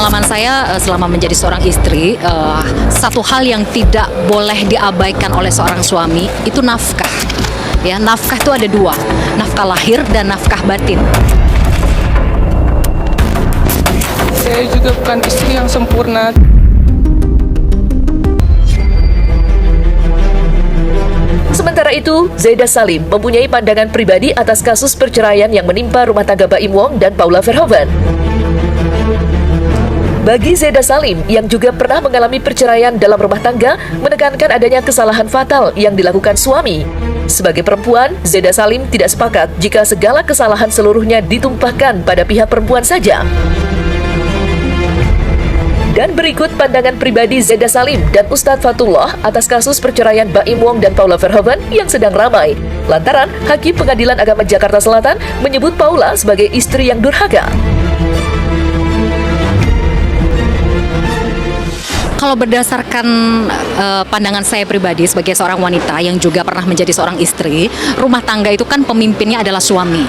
pengalaman saya selama menjadi seorang istri, satu hal yang tidak boleh diabaikan oleh seorang suami itu nafkah. Ya, nafkah itu ada dua, nafkah lahir dan nafkah batin. Saya juga bukan istri yang sempurna. Sementara itu, Zaidah Salim mempunyai pandangan pribadi atas kasus perceraian yang menimpa rumah tangga Baim Wong dan Paula Verhoeven. Bagi Zaidah Salim yang juga pernah mengalami perceraian dalam rumah tangga, menekankan adanya kesalahan fatal yang dilakukan suami. Sebagai perempuan, Zaidah Salim tidak sepakat jika segala kesalahan seluruhnya ditumpahkan pada pihak perempuan saja. Dan berikut pandangan pribadi Zaidah Salim dan Ustadz Fatullah atas kasus perceraian Baim Wong dan Paula Verhoeven yang sedang ramai. Lantaran Hakim Pengadilan Agama Jakarta Selatan menyebut Paula sebagai istri yang durhaka. Kalau berdasarkan pandangan saya pribadi sebagai seorang wanita yang juga pernah menjadi seorang istri, rumah tangga itu kan pemimpinnya adalah suami.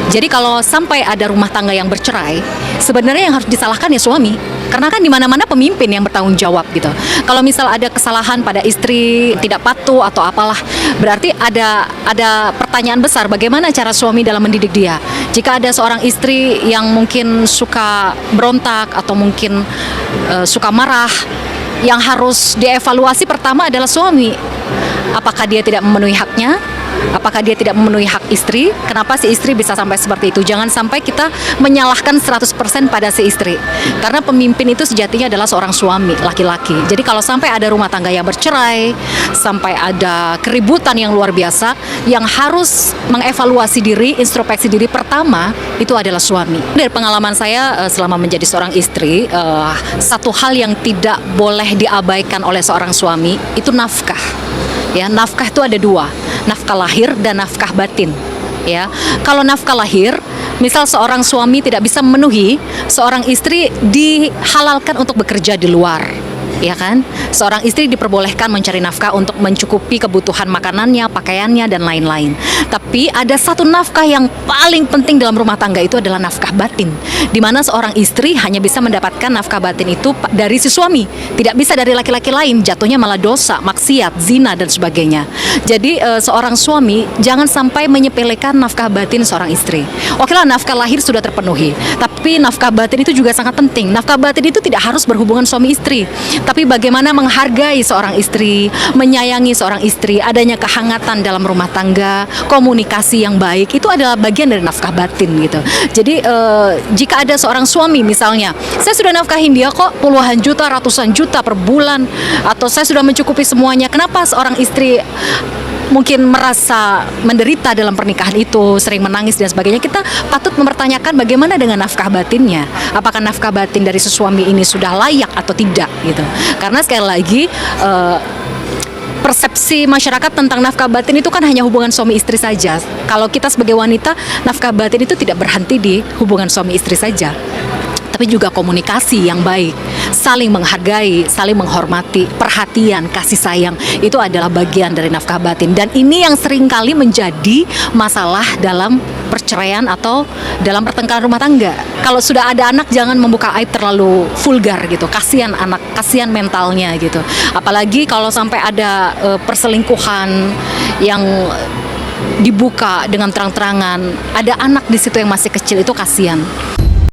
Jadi kalau sampai ada rumah tangga yang bercerai, sebenarnya yang harus disalahkan ya suami. Karena kan di mana-mana pemimpin yang bertanggung jawab gitu. Kalau misal ada kesalahan pada istri, tidak patuh atau apalah, berarti ada pertanyaan besar bagaimana cara suami dalam mendidik dia. Jika ada seorang istri yang mungkin suka berontak atau mungkin suka marah, yang harus dievaluasi pertama adalah suami. Apakah dia tidak memenuhi haknya? Apakah dia tidak memenuhi hak istri? Kenapa si istri bisa sampai seperti itu? Jangan sampai kita menyalahkan 100% pada si istri. Karena pemimpin itu sejatinya adalah seorang suami, laki-laki. Jadi kalau sampai ada rumah tangga yang bercerai, sampai ada keributan yang luar biasa, yang harus mengevaluasi diri, introspeksi diri pertama, itu adalah suami. Dari pengalaman saya selama menjadi seorang istri, satu hal yang tidak boleh diabaikan oleh seorang suami, itu nafkah. Ya, nafkah itu ada dua, nafkah lahir dan nafkah batin. Ya, kalau nafkah lahir, misal seorang suami tidak bisa memenuhi, seorang istri dihalalkan untuk bekerja di luar. Ya kan, seorang istri diperbolehkan mencari nafkah untuk mencukupi kebutuhan makanannya, pakaiannya, dan lain-lain. Tapi ada satu nafkah yang paling penting dalam rumah tangga, itu adalah nafkah batin, di mana seorang istri hanya bisa mendapatkan nafkah batin itu dari si suami, tidak bisa dari laki-laki lain, jatuhnya malah dosa, maksiat, zina, dan sebagainya. Jadi seorang suami jangan sampai menyepelekan nafkah batin seorang istri. Oke lah, nafkah lahir sudah terpenuhi, tapi nafkah batin itu juga sangat penting. Nafkah batin itu tidak harus berhubungan suami istri, tapi bagaimana menghargai seorang istri, menyayangi seorang istri, adanya kehangatan dalam rumah tangga, komunikasi yang baik, itu adalah bagian dari nafkah batin gitu. Jadi jika ada seorang suami misalnya, saya sudah nafkahin dia kok puluhan juta, ratusan juta per bulan, atau saya sudah mencukupi semuanya, kenapa seorang istri mungkin merasa menderita dalam pernikahan itu, sering menangis dan sebagainya? Kita patut mempertanyakan bagaimana dengan nafkah batinnya. Apakah nafkah batin dari suami ini sudah layak atau tidak gitu. Karena sekali lagi persepsi masyarakat tentang nafkah batin itu kan hanya hubungan suami istri saja. Kalau kita sebagai wanita, nafkah batin itu tidak berhenti di hubungan suami istri saja, tapi juga komunikasi yang baik, saling menghargai, saling menghormati, perhatian, kasih sayang, itu adalah bagian dari nafkah batin. Dan ini yang seringkali menjadi masalah dalam perceraian atau dalam pertengkaran rumah tangga. Kalau sudah ada anak, jangan membuka aib terlalu vulgar gitu, kasihan anak, kasihan mentalnya gitu. Apalagi kalau sampai ada perselingkuhan yang dibuka dengan terang-terangan, ada anak di situ yang masih kecil, itu kasihan.